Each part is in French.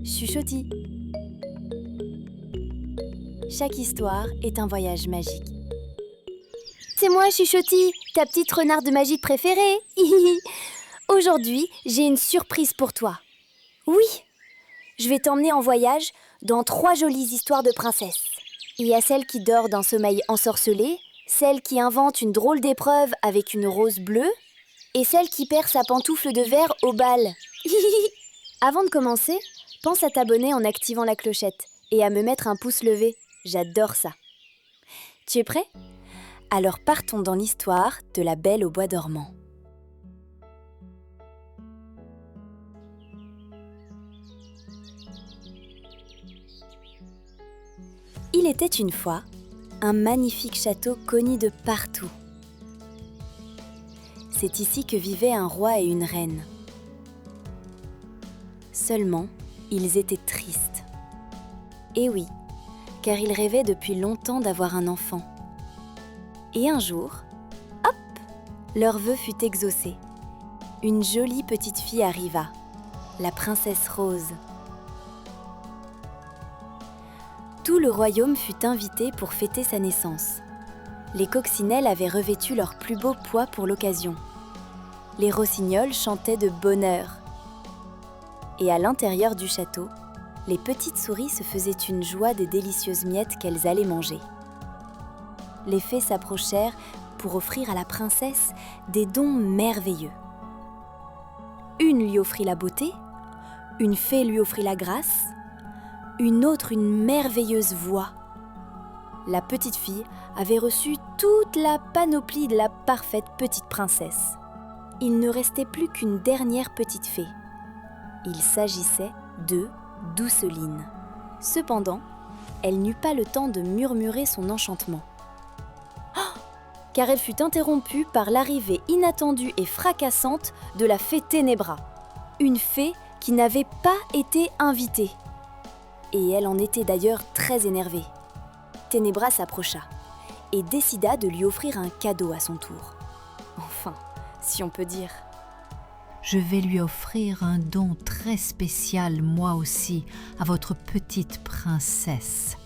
Chuchotis. Chaque histoire est un voyage magique. C'est moi, Chuchotis, ta petite renarde magique préférée. Aujourd'hui, j'ai une surprise pour toi. Oui, je vais t'emmener en voyage dans 3 jolies histoires de princesses. Il y a celle qui dort d'un sommeil ensorcelé, celle qui invente une drôle d'épreuve avec une rose bleue et celle qui perd sa pantoufle de verre au bal. Avant de commencer, pense à t'abonner en activant la clochette et à me mettre un pouce levé. J'adore ça. Tu es prêt ? Alors partons dans l'histoire de la Belle au bois dormant. Il était une fois un magnifique château connu de partout. C'est ici que vivaient un roi et une reine. Seulement, ils étaient tristes. Et oui, car ils rêvaient depuis longtemps d'avoir un enfant. Et un jour, hop, leur vœu fut exaucé. Une jolie petite fille arriva, la princesse Rose. Tout le royaume fut invité pour fêter sa naissance. Les coccinelles avaient revêtu leur plus beau pois pour l'occasion. Les rossignols chantaient de bonheur. Et à l'intérieur du château, les petites souris se faisaient une joie des délicieuses miettes qu'elles allaient manger. Les fées s'approchèrent pour offrir à la princesse des dons merveilleux. Une lui offrit la beauté, une fée lui offrit la grâce, une autre une merveilleuse voix. La petite fille avait reçu toute la panoplie de la parfaite petite princesse. Il ne restait plus qu'une dernière petite fée. Il s'agissait de Douceline. Cependant, elle n'eut pas le temps de murmurer son enchantement. Car elle fut interrompue par l'arrivée inattendue et fracassante de la fée Ténébra, une fée qui n'avait pas été invitée. Et elle en était d'ailleurs très énervée. Ténébra s'approcha et décida de lui offrir un cadeau à son tour. Enfin, si on peut dire. Je vais lui offrir un don très spécial, moi aussi, à votre petite princesse.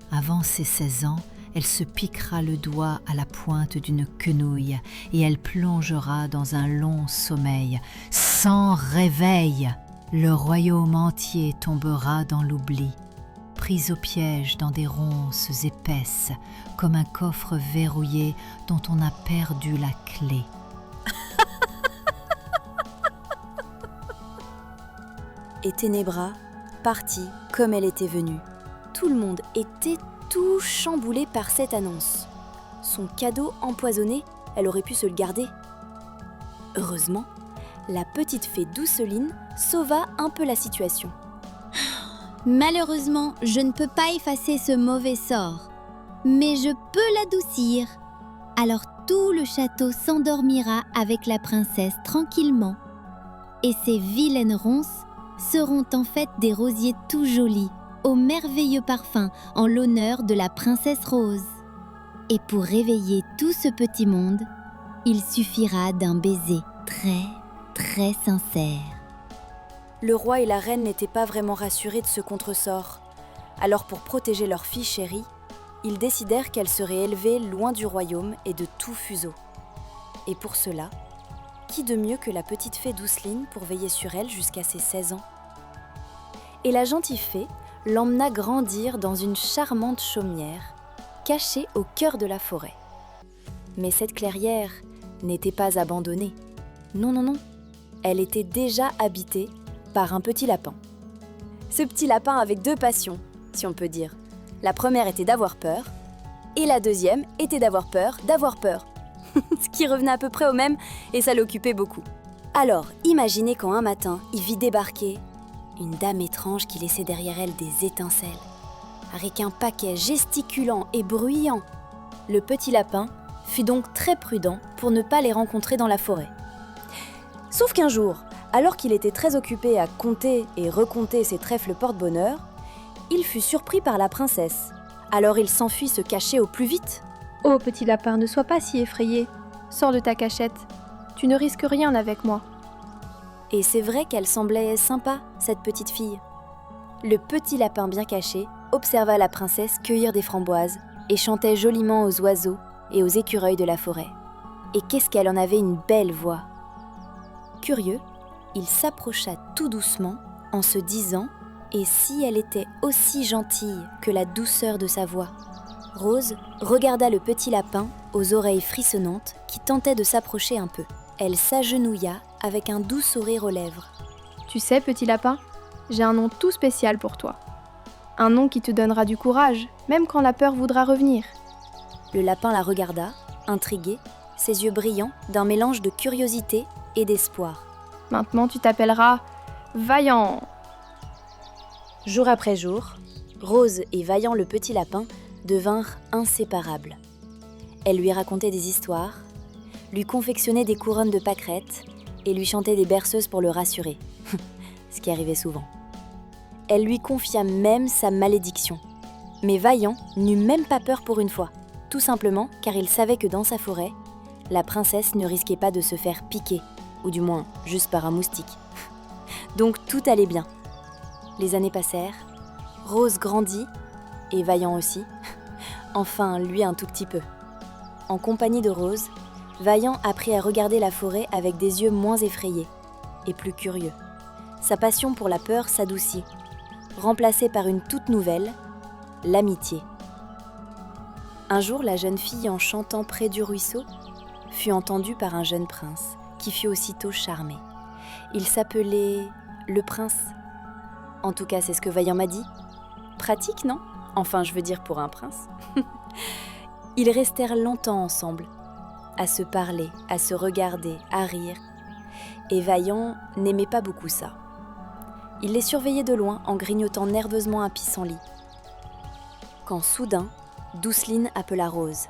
Avant ses 16 ans, elle se piquera le doigt à la pointe d'une quenouille et elle plongera dans un long sommeil, sans réveil. Le royaume entier tombera dans l'oubli, pris au piège dans des ronces épaisses, comme un coffre verrouillé dont on a perdu la clé. Et Ténébra partit comme elle était venue. Tout le monde était tout chamboulé par cette annonce. Son cadeau empoisonné, elle aurait pu se le garder. Heureusement, la petite fée Douceline sauva un peu la situation. Malheureusement, je ne peux pas effacer ce mauvais sort, mais je peux l'adoucir. Alors tout le château s'endormira avec la princesse tranquillement. Et ces vilaines ronces seront en fait des rosiers tout jolis, au merveilleux parfum en l'honneur de la princesse Rose. Et pour réveiller tout ce petit monde, il suffira d'un baiser très sincère. Le roi et la reine n'étaient pas vraiment rassurés de ce contresort. Alors pour protéger leur fille chérie, ils décidèrent qu'elle serait élevée loin du royaume et de tout fuseau. Et pour cela, qui de mieux que la petite fée Douceline pour veiller sur elle jusqu'à ses 16 ans ? Et la gentille fée l'emmena grandir dans une charmante chaumière, cachée au cœur de la forêt. Mais cette clairière n'était pas abandonnée. Non, elle était déjà habitée par un petit lapin. Ce petit lapin avait 2 passions, si on peut dire. La première était d'avoir peur, et la deuxième était d'avoir peur d'avoir peur. Ce qui revenait à peu près au même, et ça l'occupait beaucoup. Alors, imaginez quand un matin, il vit débarquer une dame étrange qui laissait derrière elle des étincelles, avec un paquet gesticulant et bruyant. Le petit lapin fut donc très prudent pour ne pas les rencontrer dans la forêt. Sauf qu'un jour, alors qu'il était très occupé à compter et recompter ses trèfles porte-bonheur, il fut surpris par la princesse. Alors il s'enfuit se cacher au plus vite. « Oh, petit lapin, ne sois pas si effrayé. Sors de ta cachette. Tu ne risques rien avec moi. » Et c'est vrai qu'elle semblait sympa, cette petite fille. Le petit lapin bien caché observa la princesse cueillir des framboises et chantait joliment aux oiseaux et aux écureuils de la forêt. Et qu'est-ce qu'elle en avait une belle voix! Curieux, il s'approcha tout doucement en se disant « Et si elle était aussi gentille que la douceur de sa voix ?» Rose regarda le petit lapin aux oreilles frissonnantes qui tentait de s'approcher un peu. Elle s'agenouilla avec un doux sourire aux lèvres. « Tu sais, petit lapin, j'ai un nom tout spécial pour toi. Un nom qui te donnera du courage, même quand la peur voudra revenir. » Le lapin la regarda, intrigué, ses yeux brillants d'un mélange de curiosité et d'espoir. « Maintenant, tu t'appelleras Vaillant !» Jour après jour, Rose et Vaillant le petit lapin devinrent inséparables. Elle lui racontait des histoires, lui confectionnait des couronnes de pâquerettes et lui chantait des berceuses pour le rassurer, ce qui arrivait souvent. Elle lui confia même sa malédiction. Mais Vaillant n'eut même pas peur pour une fois, tout simplement car il savait que dans sa forêt, la princesse ne risquait pas de se faire piquer, ou du moins juste par un moustique. Donc tout allait bien. Les années passèrent, Rose grandit, et Vaillant aussi, enfin lui un tout petit peu. En compagnie de Rose, Vaillant apprit à regarder la forêt avec des yeux moins effrayés et plus curieux. Sa passion pour la peur s'adoucit, remplacée par une toute nouvelle, l'amitié. Un jour, la jeune fille, en chantant près du ruisseau, fut entendue par un jeune prince qui fut aussitôt charmé. Il s'appelait le prince. En tout cas, c'est ce que Vaillant m'a dit. Pratique, non ? Enfin, je veux dire pour un prince. Ils restèrent longtemps ensemble, à se parler, à se regarder, à rire. Et Vaillant n'aimait pas beaucoup ça. Il les surveillait de loin en grignotant nerveusement un pissenlit. Quand soudain, Douceline appela Rose.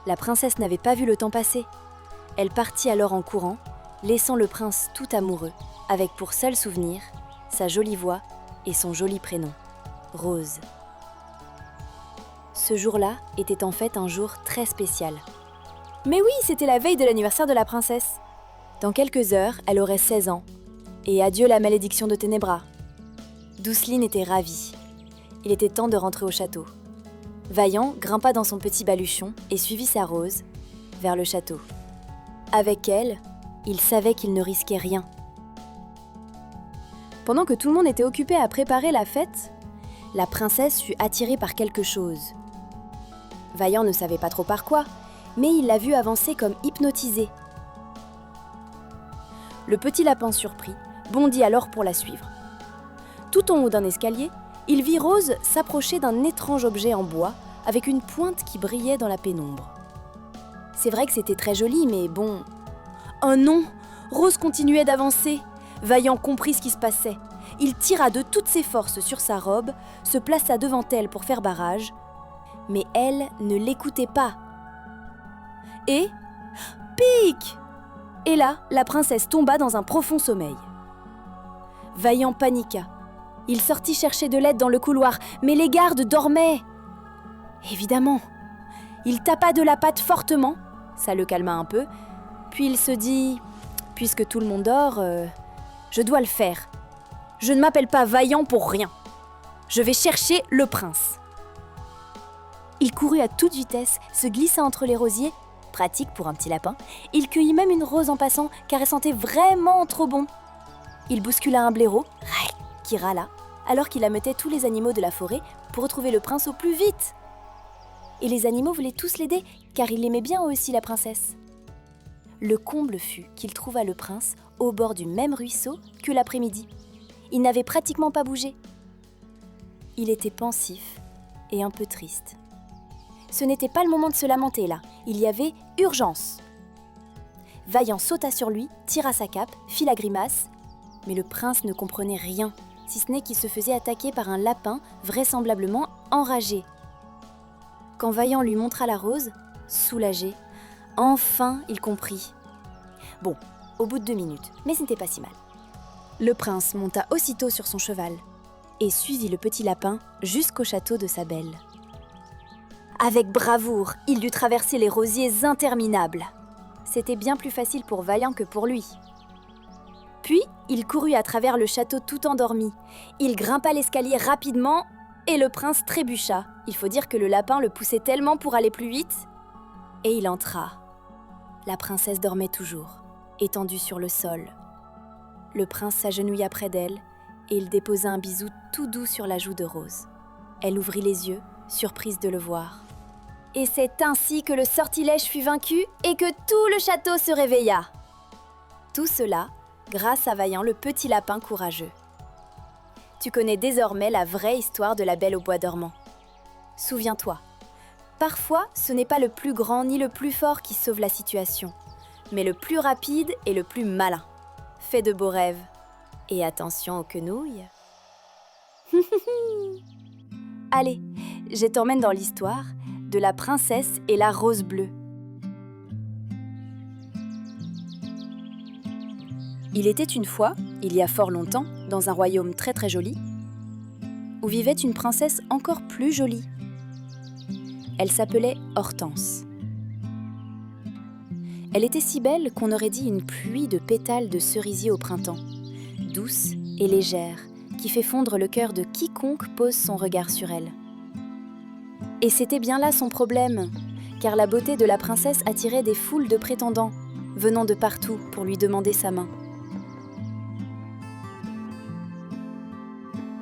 La princesse n'avait pas vu le temps passer. Elle partit alors en courant, laissant le prince tout amoureux, avec pour seul souvenir sa jolie voix et son joli prénom, Rose. Ce jour-là était en fait un jour très spécial. Mais oui, c'était la veille de l'anniversaire de la princesse. Dans quelques heures, elle aurait 16 ans. Et adieu la malédiction de Ténébras. Douceline était ravie. Il était temps de rentrer au château. Vaillant grimpa dans son petit baluchon et suivit sa Rose vers le château. Avec elle, il savait qu'il ne risquait rien. Pendant que tout le monde était occupé à préparer la fête, la princesse fut attirée par quelque chose. Vaillant ne savait pas trop par quoi, mais il l'a vue avancer comme hypnotisée. Le petit lapin surpris bondit alors pour la suivre. Tout en haut d'un escalier, il vit Rose s'approcher d'un étrange objet en bois avec une pointe qui brillait dans la pénombre. C'est vrai que c'était très joli, mais bon... Oh non! Rose continuait d'avancer. Vaillant comprit ce qui se passait. Il tira de toutes ses forces sur sa robe, se plaça devant elle pour faire barrage, mais elle ne l'écoutait pas. Et... pic! Et là, la princesse tomba dans un profond sommeil. Vaillant paniqua. Il sortit chercher de l'aide dans le couloir, mais les gardes dormaient. Évidemment. Il tapa de la patte fortement, ça le calma un peu, puis il se dit « Puisque tout le monde dort, je dois le faire. Je ne m'appelle pas Vaillant pour rien. Je vais chercher le prince. » Il courut à toute vitesse, se glissa entre les rosiers, pratique pour un petit lapin. Il cueillit même une rose en passant, car elle sentait vraiment trop bon. Il bouscula un blaireau, qui râla, alors qu'il ameutait tous les animaux de la forêt pour retrouver le prince au plus vite. Et les animaux voulaient tous l'aider, car il aimait bien aussi la princesse. Le comble fut qu'il trouva le prince au bord du même ruisseau que l'après-midi. Il n'avait pratiquement pas bougé. Il était pensif et un peu triste. Ce n'était pas le moment de se lamenter là, il y avait urgence. Vaillant sauta sur lui, tira sa cape, fit la grimace, mais le prince ne comprenait rien, si ce n'est qu'il se faisait attaquer par un lapin vraisemblablement enragé. Quand Vaillant lui montra la rose, soulagé, enfin il comprit. Bon, au bout de 2 minutes, mais ce n'était pas si mal. Le prince monta aussitôt sur son cheval et suivit le petit lapin jusqu'au château de sa belle. Avec bravoure, il dut traverser les rosiers interminables. C'était bien plus facile pour Vaillant que pour lui. Puis, Il courut à travers le château tout endormi. Il grimpa l'escalier rapidement et le prince trébucha. Il faut dire que le lapin le poussait tellement pour aller plus vite. Et il entra. La princesse dormait toujours, étendue sur le sol. Le prince s'agenouilla près d'elle et il déposa un bisou tout doux sur la joue de Rose. Elle ouvrit les yeux, surprise de le voir. Et c'est ainsi que le sortilège fut vaincu et que tout le château se réveilla. Tout cela grâce à Vaillant le petit lapin courageux. Tu connais désormais la vraie histoire de la Belle au bois dormant. Souviens-toi, parfois ce n'est pas le plus grand ni le plus fort qui sauve la situation, mais le plus rapide et le plus malin. Fais de beaux rêves et attention aux quenouilles. Allez, je t'emmène dans l'histoire de la princesse et la rose bleue. Il était une fois, il y a fort longtemps, dans un royaume très très joli, où vivait une princesse encore plus jolie. Elle s'appelait Hortense. Elle était si belle qu'on aurait dit une pluie de pétales de cerisier au printemps, douce et légère, qui fait fondre le cœur de quiconque pose son regard sur elle. Et c'était bien là son problème, car la beauté de la princesse attirait des foules de prétendants, venant de partout pour lui demander sa main.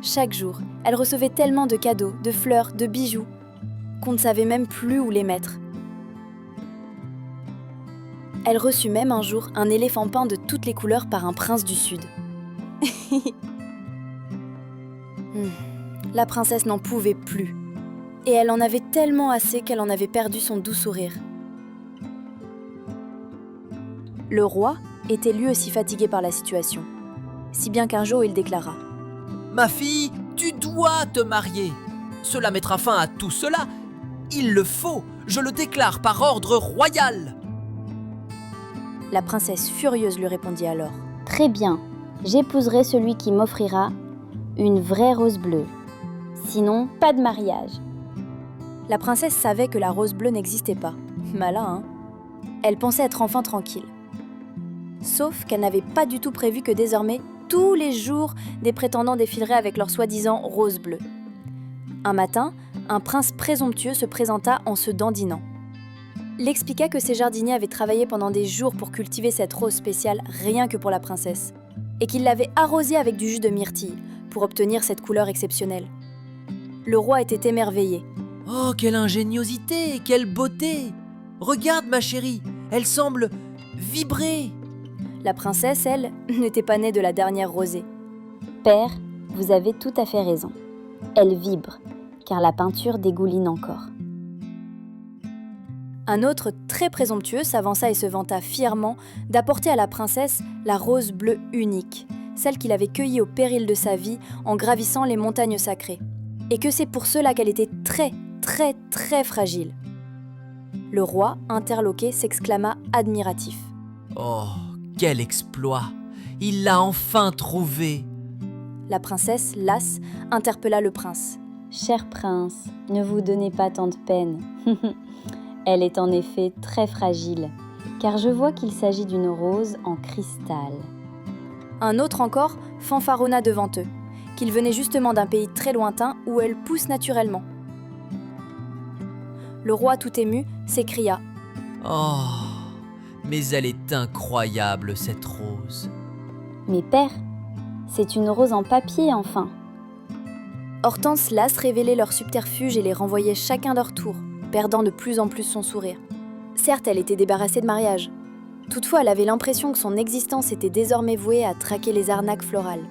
Chaque jour, elle recevait tellement de cadeaux, de fleurs, de bijoux, qu'on ne savait même plus où les mettre. Elle reçut même un jour un éléphant peint de toutes les couleurs par un prince du Sud. La princesse n'en pouvait plus. Et elle en avait tellement assez qu'elle en avait perdu son doux sourire. Le roi était lui aussi fatigué par la situation, si bien qu'un jour il déclara : « Ma fille, tu dois te marier. Cela mettra fin à tout cela. Il le faut, je le déclare par ordre royal. » La princesse furieuse lui répondit alors : « Très bien, j'épouserai celui qui m'offrira une vraie rose bleue. Sinon, pas de mariage. » La princesse savait que la rose bleue n'existait pas. Malin, hein ? Elle pensait être enfin tranquille. Sauf qu'elle n'avait pas du tout prévu que désormais, tous les jours, des prétendants défileraient avec leur soi-disant rose bleue. Un matin, un prince présomptueux se présenta en se dandinant. L'expliqua que ses jardiniers avaient travaillé pendant des jours pour cultiver cette rose spéciale rien que pour la princesse, et qu'ils l'avaient arrosée avec du jus de myrtille pour obtenir cette couleur exceptionnelle. Le roi était émerveillé. « Oh, quelle ingéniosité, quelle beauté! Regarde, ma chérie, elle semble vibrer. » La princesse, elle, n'était pas née de la dernière rosée. Père, vous avez tout à fait raison. Elle vibre, car la peinture dégouline encore. Un autre très présomptueux s'avança et se vanta fièrement d'apporter à la princesse la rose bleue unique, celle qu'il avait cueillie au péril de sa vie en gravissant les montagnes sacrées. Et que c'est pour cela qu'elle était très, très, très fragile. Le roi, interloqué, s'exclama admiratif. « Oh, quel exploit! Il l'a enfin trouvé. » La princesse, lasse, interpella le prince. « Cher prince, ne vous donnez pas tant de peine. Elle est en effet très fragile, car je vois qu'il s'agit d'une rose en cristal. » Un autre encore fanfaronna devant eux, qu'il venait justement d'un pays très lointain où elle pousse naturellement. Le roi, tout ému, s'écria : « Oh, mais elle est incroyable, cette rose. » »« Mais père, c'est une rose en papier, enfin. » Hortense lasse révélait leurs subterfuges et les renvoyait chacun leur tour, perdant de plus en plus son sourire. Certes, elle était débarrassée de mariage. Toutefois, elle avait l'impression que son existence était désormais vouée à traquer les arnaques florales.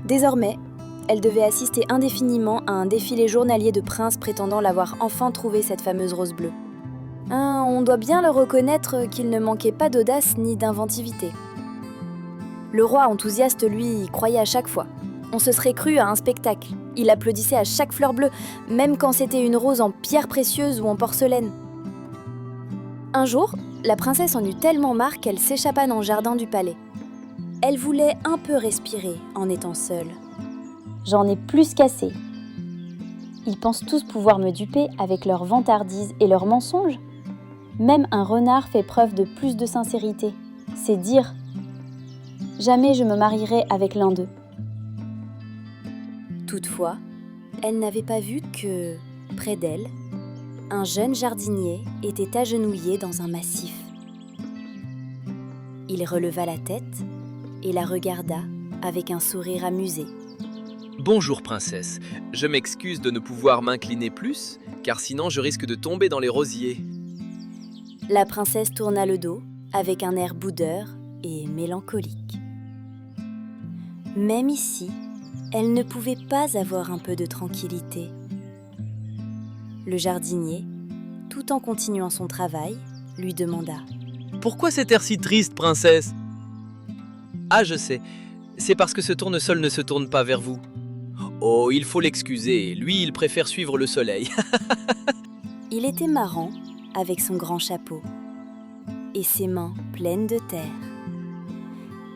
Désormais, elle devait assister indéfiniment à un défilé journalier de princes prétendant l'avoir enfin trouvée, cette fameuse rose bleue. On doit bien le reconnaître qu'il ne manquait pas d'audace ni d'inventivité. Le roi enthousiaste, lui, y croyait à chaque fois. On se serait cru à un spectacle. Il applaudissait à chaque fleur bleue, même quand c'était une rose en pierre précieuse ou en porcelaine. Un jour, la princesse en eut tellement marre qu'elle s'échappa dans le jardin du palais. Elle voulait un peu respirer en étant seule. « J'en ai plus qu'assez. Ils pensent tous pouvoir me duper avec leurs vantardises et leurs mensonges. Même un renard fait preuve de plus de sincérité. C'est dire. Jamais je me marierai avec l'un d'eux. » Toutefois, elle n'avait pas vu que, près d'elle, un jeune jardinier était agenouillé dans un massif. Il releva la tête et la regarda avec un sourire amusé. « Bonjour, princesse. Je m'excuse de ne pouvoir m'incliner plus, car sinon je risque de tomber dans les rosiers. » La princesse tourna le dos avec un air boudeur et mélancolique. Même ici, elle ne pouvait pas avoir un peu de tranquillité. Le jardinier, tout en continuant son travail, lui demanda « Pourquoi cet air si triste, princesse ?»« Ah, je sais. C'est parce que ce tournesol ne se tourne pas vers vous. » « Oh, il faut l'excuser. Lui, il préfère suivre le soleil. » Il était marrant avec son grand chapeau et ses mains pleines de terre.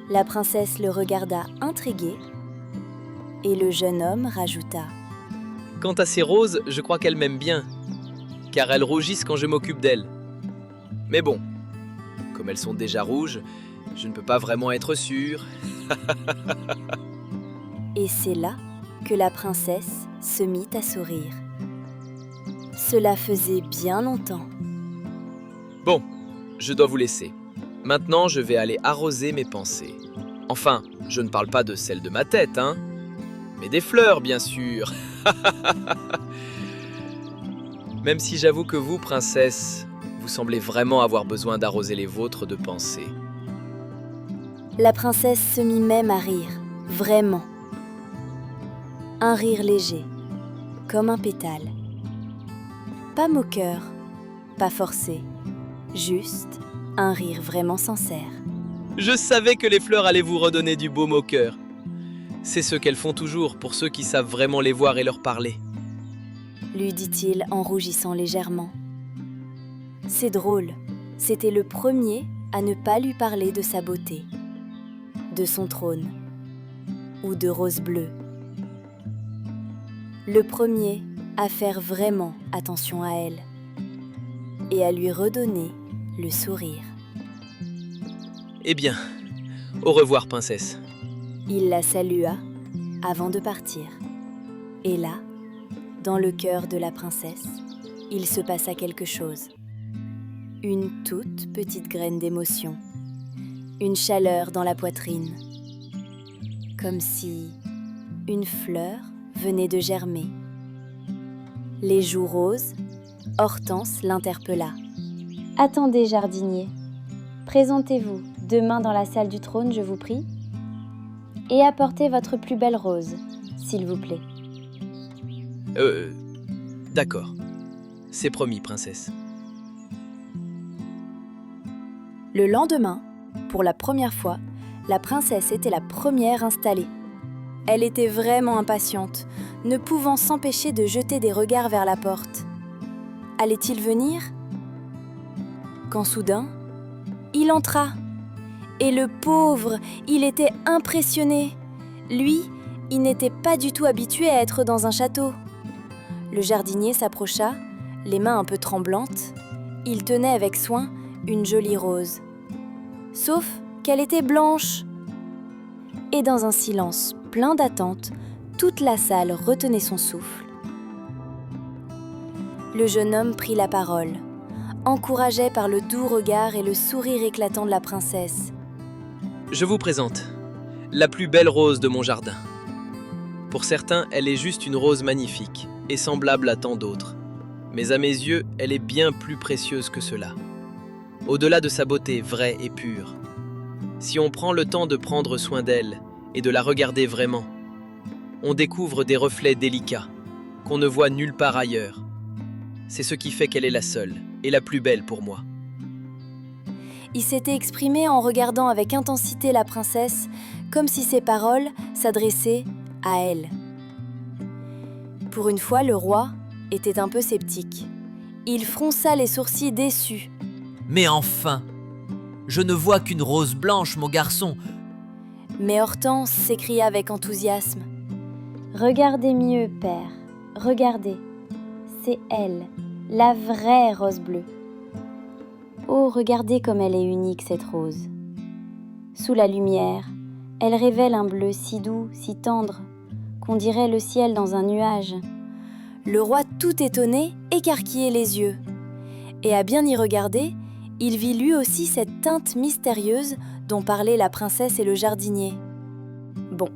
La princesse le regarda intriguée et le jeune homme rajouta « Quant à ces roses, je crois qu'elles m'aiment bien, car elles rougissent quand je m'occupe d'elles. Mais bon, comme elles sont déjà rouges, je ne peux pas vraiment être sûr. » Et c'est là que la princesse se mit à sourire. Cela faisait bien longtemps. Bon, je dois vous laisser. Maintenant, je vais aller arroser mes pensées. Enfin, je ne parle pas de celles de ma tête, hein, mais des fleurs, bien sûr. Même si j'avoue que vous, princesse, vous semblez vraiment avoir besoin d'arroser les vôtres de pensées. La princesse se mit même à rire, vraiment. Un rire léger, comme un pétale. Pas moqueur, pas forcé, juste un rire vraiment sincère. Je savais que les fleurs allaient vous redonner du baume au cœur. C'est ce qu'elles font toujours pour ceux qui savent vraiment les voir et leur parler. Lui dit-il en rougissant légèrement. C'est drôle, c'était le premier à ne pas lui parler de sa beauté, de son trône ou de roses bleues. Le premier à faire vraiment attention à elle et à lui redonner le sourire. Eh bien, au revoir, princesse. Il la salua avant de partir. Et là, dans le cœur de la princesse, il se passa quelque chose. Une toute petite graine d'émotion, une chaleur dans la poitrine, comme si une fleur venait de germer. Les joues roses, Hortense l'interpella. « Attendez, jardinier. Présentez-vous demain dans la salle du trône, je vous prie. Et apportez votre plus belle rose, s'il vous plaît. » D'accord. C'est promis, princesse. Le lendemain, pour la première fois, la princesse était la première installée. Elle était vraiment impatiente, ne pouvant s'empêcher de jeter des regards vers la porte. Allait-il venir ? Quand soudain, il entra. Et le pauvre, il était impressionné. Lui, il n'était pas du tout habitué à être dans un château. Le jardinier s'approcha, les mains un peu tremblantes. Il tenait avec soin une jolie rose. Sauf qu'elle était blanche. Et dans un silence plein d'attente, toute la salle retenait son souffle. Le jeune homme prit la parole, encouragé par le doux regard et le sourire éclatant de la princesse. Je vous présente la plus belle rose de mon jardin. Pour certains, elle est juste une rose magnifique et semblable à tant d'autres. Mais à mes yeux, elle est bien plus précieuse que cela. Au-delà de sa beauté vraie et pure, si on prend le temps de prendre soin d'elle et de la regarder vraiment, on découvre des reflets délicats qu'on ne voit nulle part ailleurs. C'est ce qui fait qu'elle est la seule et la plus belle pour moi. Il s'était exprimé en regardant avec intensité la princesse, comme si ses paroles s'adressaient à elle. Pour une fois, le roi était un peu sceptique. Il fronça les sourcils déçus. « Mais enfin, je ne vois qu'une rose blanche, mon garçon. » Mais Hortense s'écria avec enthousiasme. « Regardez mieux, père, regardez. C'est elle, la vraie rose bleue. Oh, regardez comme elle est unique, cette rose. Sous la lumière, Elle révèle un bleu si doux, si tendre, qu'on dirait le ciel dans un nuage. » Le roi, tout étonné, écarquillait les yeux. Et à bien y regarder, il vit lui aussi cette teinte mystérieuse dont parlaient la princesse et le jardinier. Bon,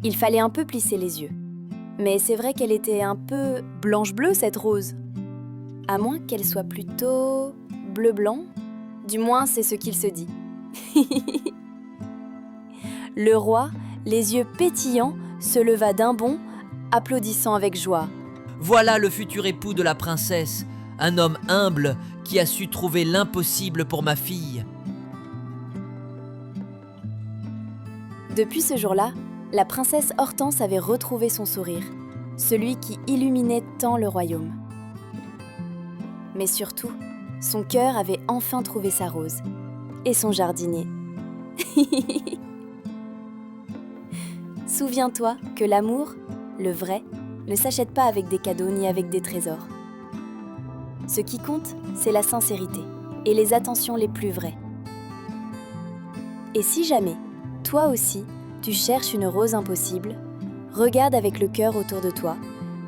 il fallait un peu plisser les yeux. Mais c'est vrai qu'elle était un peu blanche-bleue, cette rose. À moins qu'elle soit plutôt bleu-blanc. Du moins, c'est ce qu'il se dit. Le roi, les yeux pétillants, se leva d'un bond, applaudissant avec joie. Voilà le futur époux de la princesse, un homme humble qui a su trouver l'impossible pour ma fille. Depuis ce jour-là, la princesse Hortense avait retrouvé son sourire, celui qui illuminait tant le royaume. Mais surtout, son cœur avait enfin trouvé sa rose, et son jardinier. Souviens-toi que l'amour, le vrai, ne s'achète pas avec des cadeaux ni avec des trésors. Ce qui compte, c'est la sincérité et les attentions les plus vraies. Et si jamais, toi aussi, tu cherches une rose impossible, regarde avec le cœur autour de toi,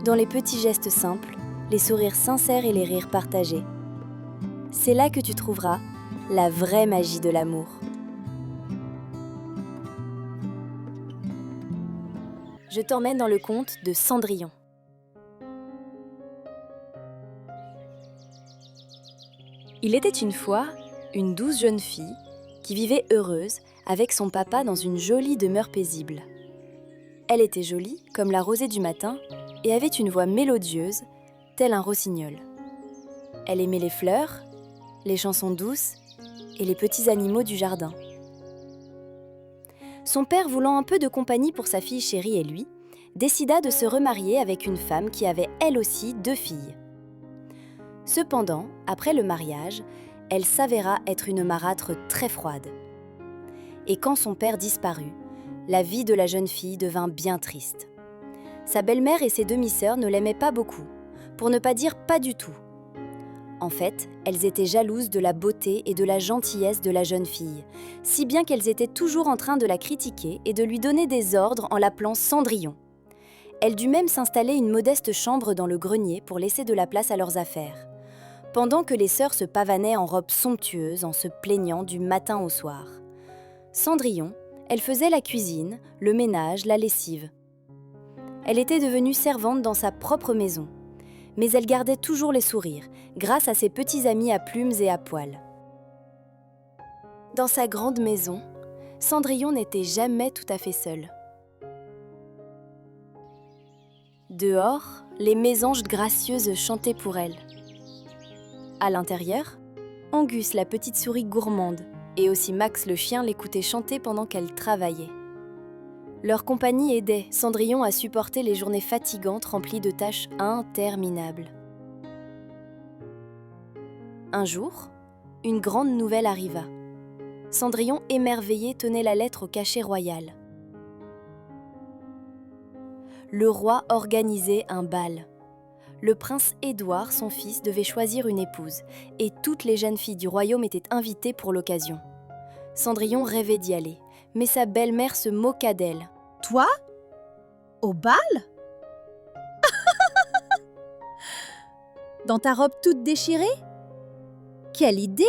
dans les petits gestes simples, les sourires sincères et les rires partagés. C'est là que tu trouveras la vraie magie de l'amour. Je t'emmène dans le conte de Cendrillon. Il était une fois une douce jeune fille qui vivait heureuse avec son papa dans une jolie demeure paisible. Elle était jolie comme la rosée du matin et avait une voix mélodieuse, tel un rossignol. Elle aimait les fleurs, les chansons douces et les petits animaux du jardin. Son père, voulant un peu de compagnie pour sa fille chérie et lui, décida de se remarier avec une femme qui avait elle aussi 2 filles. Cependant, après le mariage, elle s'avéra être une marâtre très froide. Et quand son père disparut, la vie de la jeune fille devint bien triste. Sa belle-mère et ses demi-sœurs ne l'aimaient pas beaucoup, pour ne pas dire pas du tout. En fait, elles étaient jalouses de la beauté et de la gentillesse de la jeune fille, si bien qu'elles étaient toujours en train de la critiquer et de lui donner des ordres en l'appelant Cendrillon. Elle dut même s'installer une modeste chambre dans le grenier pour laisser de la place à leurs affaires, pendant que les sœurs se pavanaient en robes somptueuses en se plaignant du matin au soir. Cendrillon, elle faisait la cuisine, le ménage, la lessive. Elle était devenue servante dans sa propre maison, mais elle gardait toujours les sourires, grâce à ses petits amis à plumes et à poils. Dans sa grande maison, Cendrillon n'était jamais tout à fait seule. Dehors, les mésanges gracieuses chantaient pour elle. À l'intérieur, Angus, la petite souris gourmande, et aussi Max le chien l'écoutaient chanter pendant qu'elle travaillait. Leur compagnie aidait Cendrillon à supporter les journées fatigantes remplies de tâches interminables. Un jour, une grande nouvelle arriva. Cendrillon, émerveillé, tenait la lettre au cachet royal. Le roi organisait un bal. Le prince Édouard, son fils, devait choisir une épouse, et toutes les jeunes filles du royaume étaient invitées pour l'occasion. Cendrillon rêvait d'y aller, mais sa belle-mère se moqua d'elle. « Toi ? Au bal ? Dans ta robe toute déchirée ? Quelle idée !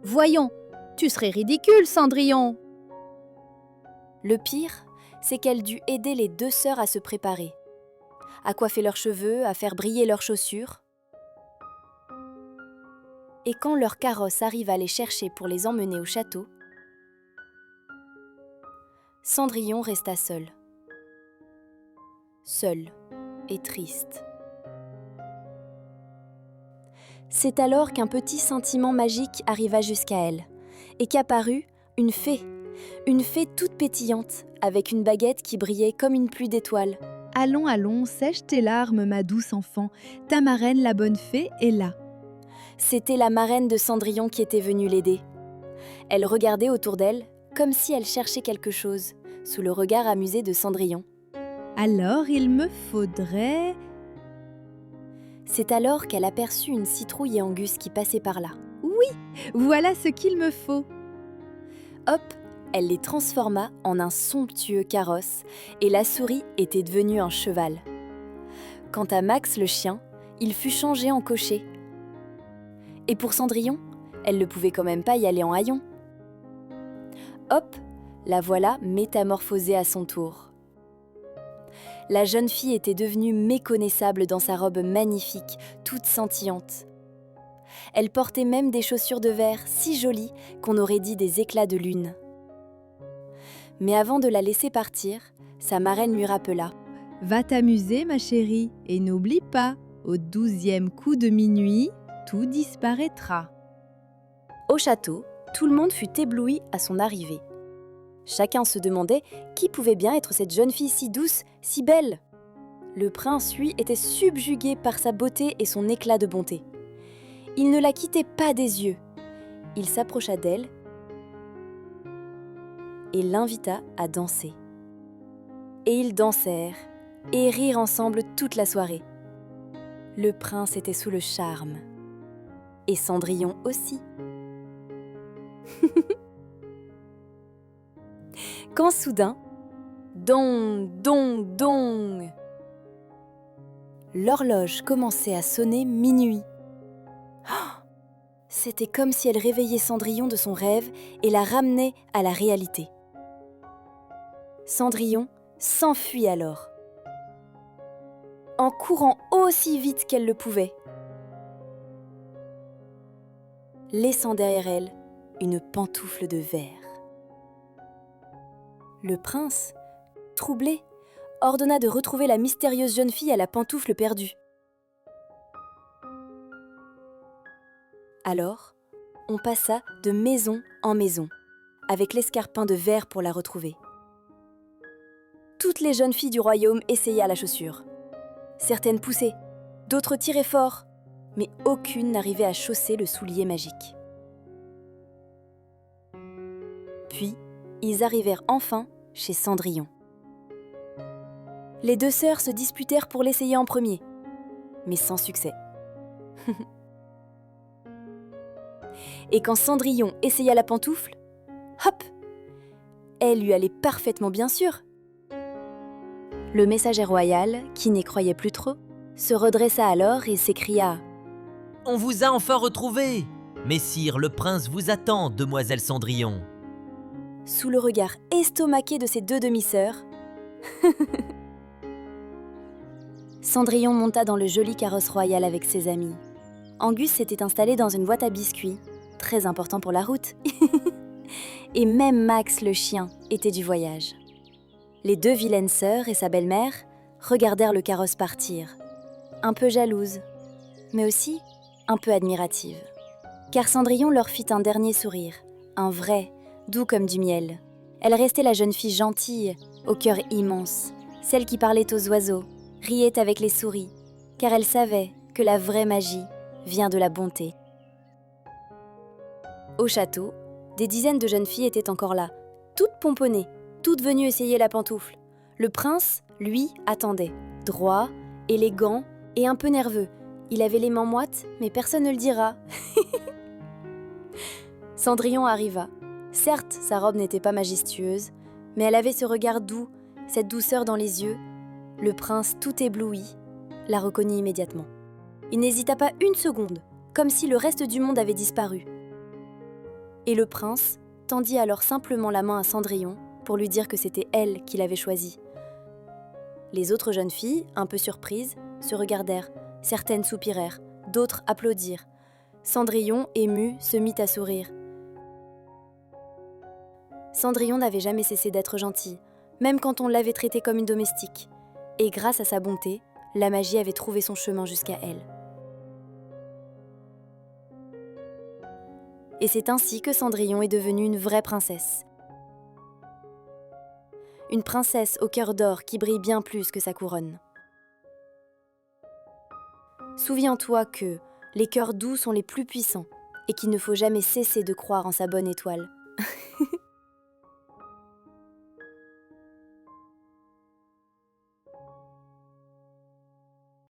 Voyons, tu serais ridicule, Cendrillon !» Le pire, c'est qu'elle dut aider les 2 sœurs à se préparer, à coiffer leurs cheveux, à faire briller leurs chaussures. Et quand leur carrosse arriva les chercher pour les emmener au château, Cendrillon resta seule. Seule et triste. C'est alors qu'un petit sentiment magique arriva jusqu'à elle, et qu'apparut une fée toute pétillante, avec une baguette qui brillait comme une pluie d'étoiles. « Allons, allons, sèche tes larmes, ma douce enfant, ta marraine, la bonne fée, est là. » C'était la marraine de Cendrillon qui était venue l'aider. Elle regardait autour d'elle, comme si elle cherchait quelque chose, sous le regard amusé de Cendrillon. « Alors, il me faudrait… » C'est alors qu'elle aperçut une citrouille et Angus qui passaient par là. « Oui, voilà ce qu'il me faut. » Hop, elle les transforma en un somptueux carrosse et la souris était devenue un cheval. Quant à Max le chien, il fut changé en cocher. Et pour Cendrillon, elle ne pouvait quand même pas y aller en haillons. Hop, la voilà métamorphosée à son tour. La jeune fille était devenue méconnaissable dans sa robe magnifique, toute scintillante. Elle portait même des chaussures de verre si jolies qu'on aurait dit des éclats de lune. Mais avant de la laisser partir, sa marraine lui rappela « Va t'amuser, ma chérie, et n'oublie pas, au 12e coup de minuit, tout disparaîtra. » Au château, tout le monde fut ébloui à son arrivée. Chacun se demandait qui pouvait bien être cette jeune fille si douce, si belle. Le prince, lui, était subjugué par sa beauté et son éclat de bonté. Il ne la quittait pas des yeux. Il s'approcha d'elle et l'invita à danser. Et ils dansèrent et rirent ensemble toute la soirée. Le prince était sous le charme. Et Cendrillon aussi. Quand soudain, dong, dong, dong, l'horloge commençait à sonner minuit. Oh, c'était comme si elle réveillait Cendrillon de son rêve et la ramenait à la réalité. Cendrillon s'enfuit alors, en courant aussi vite qu'elle le pouvait, laissant derrière elle une pantoufle de verre. Le prince, troublé, ordonna de retrouver la mystérieuse jeune fille à la pantoufle perdue. Alors, on passa de maison en maison, avec l'escarpin de verre pour la retrouver. Toutes les jeunes filles du royaume essayaient la chaussure. Certaines poussaient, d'autres tiraient fort, mais aucune n'arrivait à chausser le soulier magique. Puis, ils arrivèrent enfin chez Cendrillon. Les deux sœurs se disputèrent pour l'essayer en premier, mais sans succès. Et quand Cendrillon essaya la pantoufle, hop, elle lui allait parfaitement bien sûr. Le messager royal, qui n'y croyait plus trop, se redressa alors et s'écria « On vous a enfin retrouvé! Messire, le prince vous attend, demoiselle Cendrillon !» Sous le regard estomaqué de ses deux demi-sœurs, Cendrillon monta dans le joli carrosse royal avec ses amis. Angus s'était installé dans une boîte à biscuits, très important pour la route. Et même Max le chien était du voyage. Les deux vilaines sœurs et sa belle-mère regardèrent le carrosse partir, un peu jalouses, mais aussi un peu admiratives. Car Cendrillon leur fit un dernier sourire, un vrai, doux comme du miel. Elle restait la jeune fille gentille, au cœur immense, celle qui parlait aux oiseaux, riait avec les souris, car elle savait que la vraie magie vient de la bonté. Au château, des dizaines de jeunes filles étaient encore là, toutes pomponnées, toutes venues essayer la pantoufle. Le prince, lui, attendait, droit, élégant et un peu nerveux. Il avait les mains moites, mais personne ne le dira. Cendrillon arriva. Certes, sa robe n'était pas majestueuse, mais elle avait ce regard doux, cette douceur dans les yeux. Le prince, tout ébloui, la reconnut immédiatement. Il n'hésita pas une seconde, comme si le reste du monde avait disparu. Et le prince tendit alors simplement la main à Cendrillon pour lui dire que c'était elle qui l'avait choisi. Les autres jeunes filles, un peu surprises, se regardèrent. Certaines soupirèrent, d'autres applaudirent. Cendrillon, ému, se mit à sourire. Cendrillon n'avait jamais cessé d'être gentille, même quand on l'avait traitée comme une domestique. Et grâce à sa bonté, la magie avait trouvé son chemin jusqu'à elle. Et c'est ainsi que Cendrillon est devenue une vraie princesse. Une princesse au cœur d'or qui brille bien plus que sa couronne. Souviens-toi que les cœurs doux sont les plus puissants et qu'il ne faut jamais cesser de croire en sa bonne étoile.